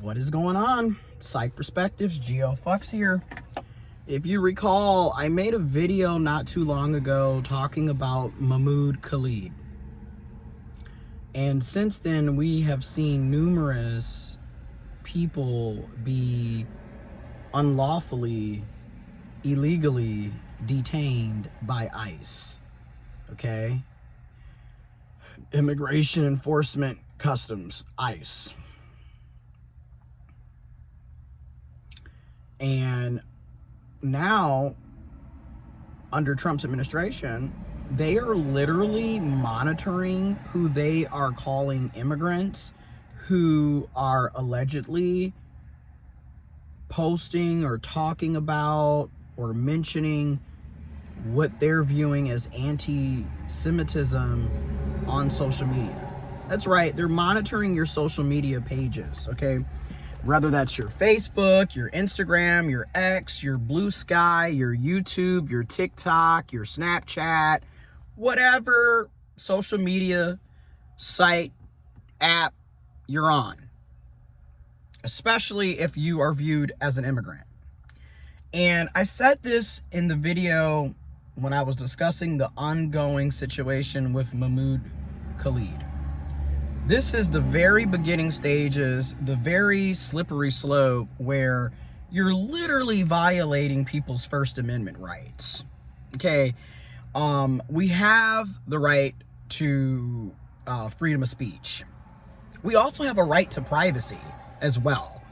What is going on? Psych Perspectives, GeoFucks here. If you recall, I made a video not too long ago talking about Mahmoud Khalid. And since then, we have seen numerous people be unlawfully, illegally detained by ICE. Okay? Immigration Enforcement Customs, ICE. And now, under Trump's administration, they are literally monitoring who they are calling immigrants who are allegedly posting or talking about or mentioning what they're viewing as anti-Semitism on social media. That's right, they're monitoring your social media pages, okay? Whether that's your Facebook, your Instagram, your X, your Blue Sky, your YouTube, your TikTok, your Snapchat, whatever social media site, app you're on, especially if you are viewed as an immigrant. And I said this in the video when I was discussing the ongoing situation with Mahmoud Khalid. This is the very beginning stages, the very slippery slope where you're literally violating people's First Amendment rights. Okay, we have the right to freedom of speech. We also have a right to privacy as well.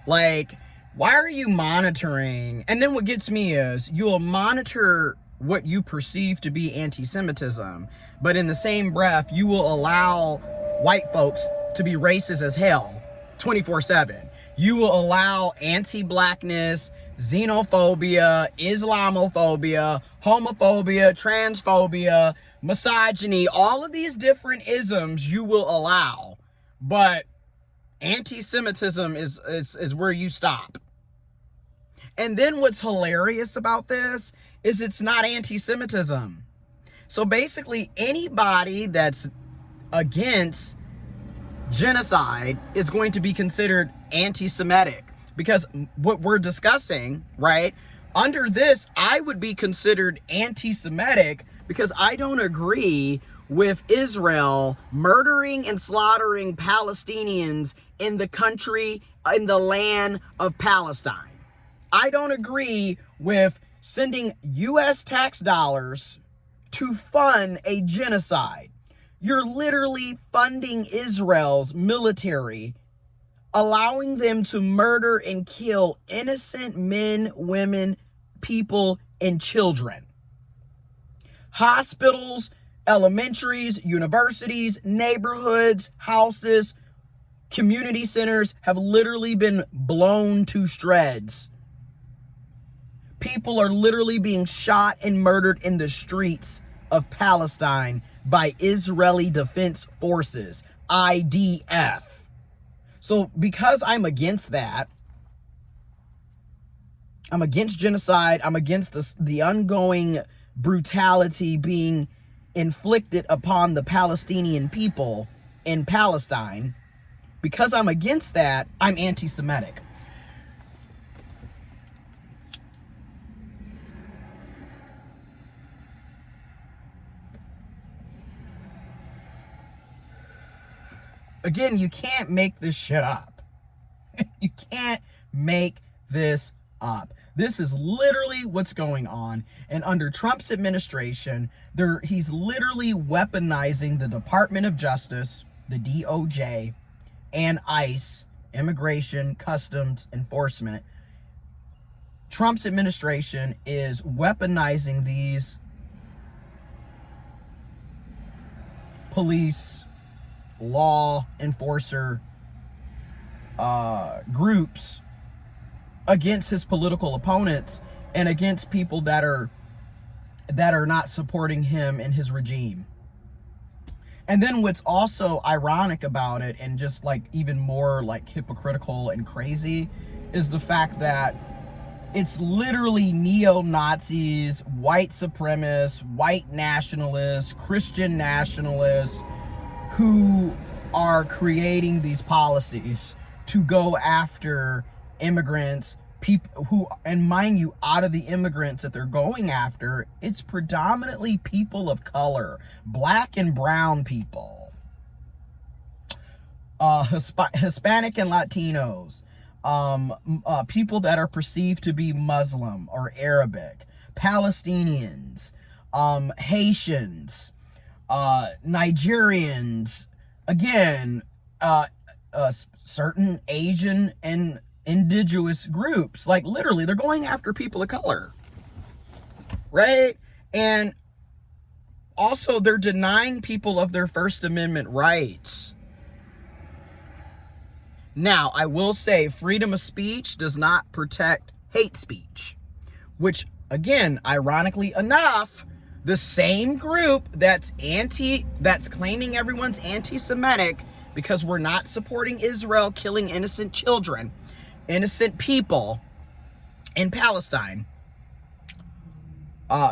Like, why are you monitoring? And then what gets me is you'll monitor what you perceive to be anti-Semitism, but in the same breath, you will allow white folks to be racist as hell 24/7. You will allow anti-blackness, xenophobia, Islamophobia, homophobia, transphobia, misogyny, all of these different isms you will allow. But anti-Semitism is where you stop. And then what's hilarious about this is it's not anti-Semitism. So basically anybody that's against genocide is going to be considered anti-Semitic, because what we're discussing, right, under this, I would be considered anti-Semitic because I don't agree with Israel murdering and slaughtering Palestinians in the country, in the land of Palestine. I don't agree with sending U.S. tax dollars to fund a genocide. You're literally funding Israel's military, allowing them to murder and kill innocent men, women, people, and children. Hospitals, elementaries, universities, neighborhoods, houses, community centers have literally been blown to shreds. People are literally being shot and murdered in the streets of Palestine by Israeli Defense Forces, IDF. So because I'm against that, I'm against genocide, I'm against the ongoing brutality being inflicted upon the Palestinian people in Palestine, because I'm against that, I'm anti-Semitic. Again, you can't make this shit up. You can't make this up. This is literally what's going on. And under Trump's administration, he's literally weaponizing the Department of Justice, the DOJ, and ICE, Immigration Customs Enforcement. Trump's administration is weaponizing these police, law enforcer groups against his political opponents and against people that are not supporting him and his regime. And then what's also ironic about it, and just like even more like hypocritical and crazy, is the fact that it's literally neo-Nazis, white supremacists, white nationalists, Christian nationalists who are creating these policies to go after immigrants, people who, and mind you, out of the immigrants that they're going after, it's predominantly people of color, black and brown people, Hispanic and Latinos, people that are perceived to be Muslim or Arabic, Palestinians, Haitians, Nigerians, again, certain Asian and indigenous groups. Like, literally, they're going after people of color, right? And also, they're denying people of their First Amendment rights. Now, I will say freedom of speech does not protect hate speech, which, again, ironically enough, the same group that's claiming everyone's anti-Semitic because we're not supporting Israel killing innocent children, innocent people in Palestine,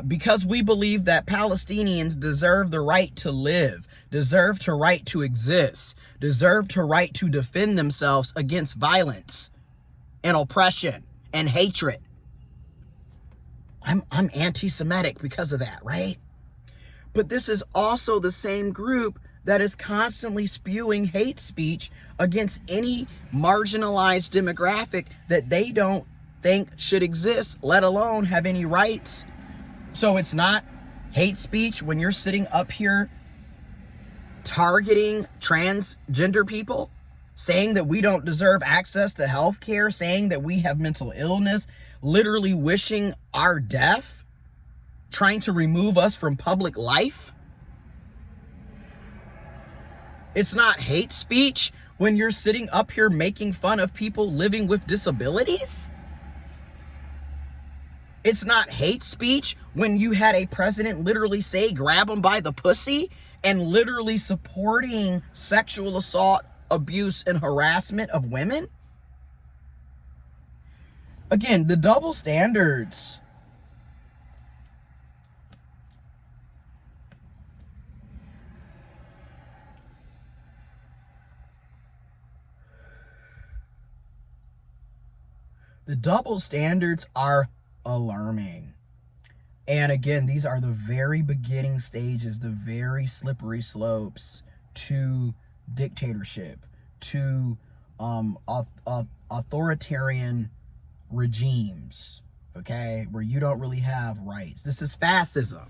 because we believe that Palestinians deserve the right to live, deserve the right to exist, deserve the right to defend themselves against violence and oppression and hatred. I'm anti-Semitic because of that, right? But this is also the same group that is constantly spewing hate speech against any marginalized demographic that they don't think should exist, let alone have any rights. So it's not hate speech when you're sitting up here targeting transgender people, saying that we don't deserve access to health care, saying that we have mental illness, literally wishing our death, trying to remove us from public life. It's not hate speech when you're sitting up here making fun of people living with disabilities. It's not hate speech when you had a president literally say, grab them by the pussy, and literally supporting sexual assault, abuse, and harassment of women. Again, the double standards. The double standards are alarming. And again, these are the very beginning stages, the very slippery slopes to dictatorship, to authoritarian regimes, okay, where you don't really have rights. This is fascism.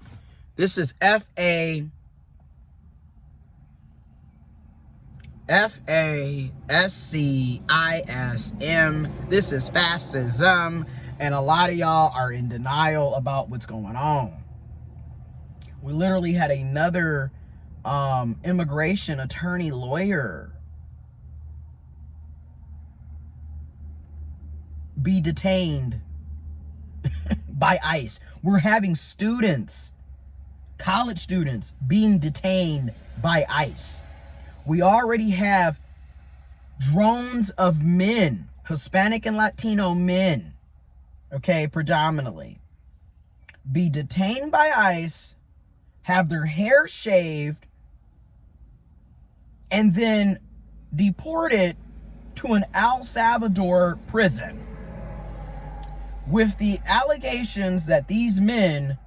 This is F-A-S-C-I-S-M. This is fascism. And a lot of y'all are in denial about what's going on. We literally had another immigration attorney lawyer be detained by ICE. We're having students, college students, being detained by ICE. We already have drones of men, Hispanic and Latino men, okay, predominantly, be detained by ICE, have their hair shaved, and then deported to an El Salvador prison with the allegations that these men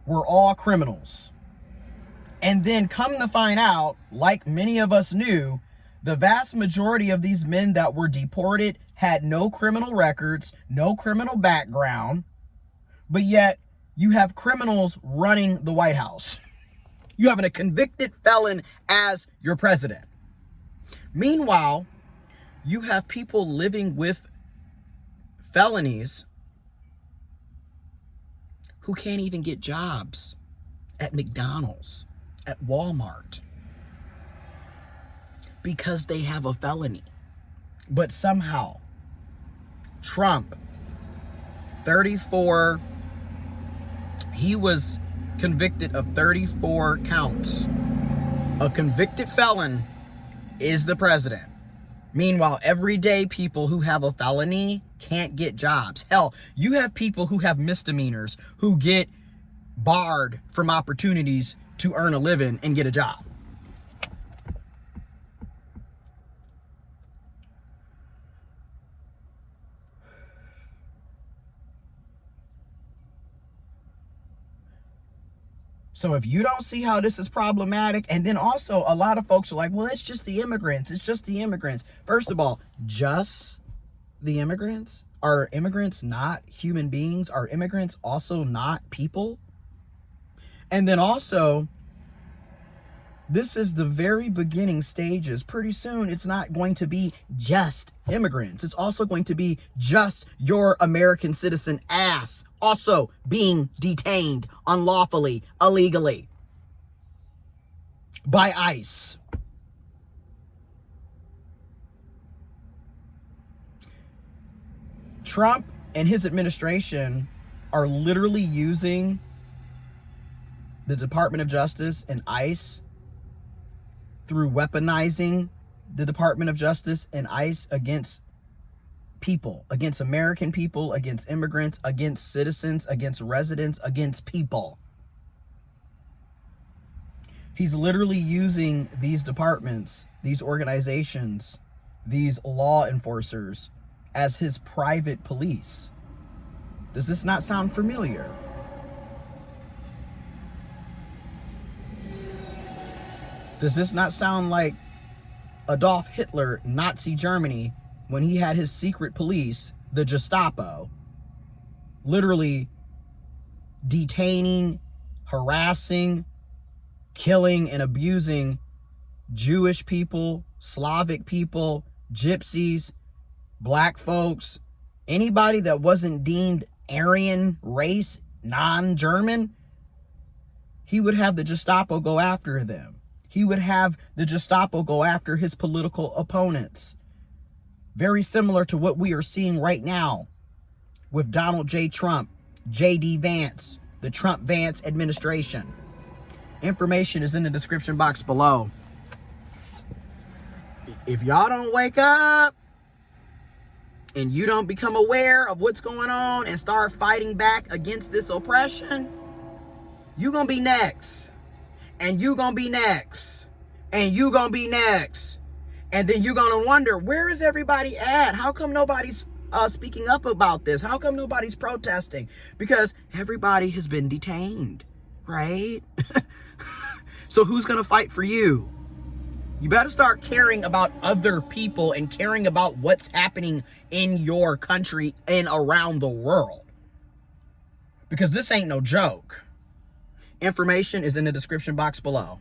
were all criminals. And then come to find out, like many of us knew, the vast majority of these men that were deported had no criminal records, no criminal background, but yet you have criminals running the White House. You have a convicted felon as your president. Meanwhile, you have people living with felonies who can't even get jobs at McDonald's, at Walmart, because they have a felony. But somehow, Trump, 34, he was convicted of 34 counts. A convicted felon is the president. Meanwhile, everyday people who have a felony can't get jobs. Hell, you have people who have misdemeanors who get barred from opportunities to earn a living and get a job. So if you don't see how this is problematic, and then also a lot of folks are like, well, it's just the immigrants. It's just the immigrants. First of all, just the immigrants? Are immigrants not human beings? Are immigrants also not people? And then also, this is the very beginning stages. Pretty soon, it's not going to be just immigrants. It's also going to be just your American citizen ass also being detained unlawfully, illegally by ICE. Trump and his administration are literally using the Department of Justice and ICE through weaponizing the Department of Justice and ICE against people, against American people, against immigrants, against citizens, against residents, against people. He's literally using these departments, these organizations, these law enforcers as his private police. Does this not sound familiar? Does this not sound like Adolf Hitler, Nazi Germany, when he had his secret police, the Gestapo, literally detaining, harassing, killing, and abusing Jewish people, Slavic people, gypsies, black folks, anybody that wasn't deemed Aryan race, non-German? He would have the Gestapo go after them. He would have the Gestapo go after his political opponents. Very similar to what we are seeing right now with Donald J. Trump, J.D. Vance, the Trump-Vance administration. Information is in the description box below. If y'all don't wake up and you don't become aware of what's going on and start fighting back against this oppression, you're going to be next. And you gonna be next. And you gonna be next. And then you're gonna wonder, where is everybody at? How come nobody's speaking up about this? How come nobody's protesting? Because everybody has been detained, right? So who's gonna fight for you? You better start caring about other people and caring about what's happening in your country and around the world. Because this ain't no joke. Information is in the description box below.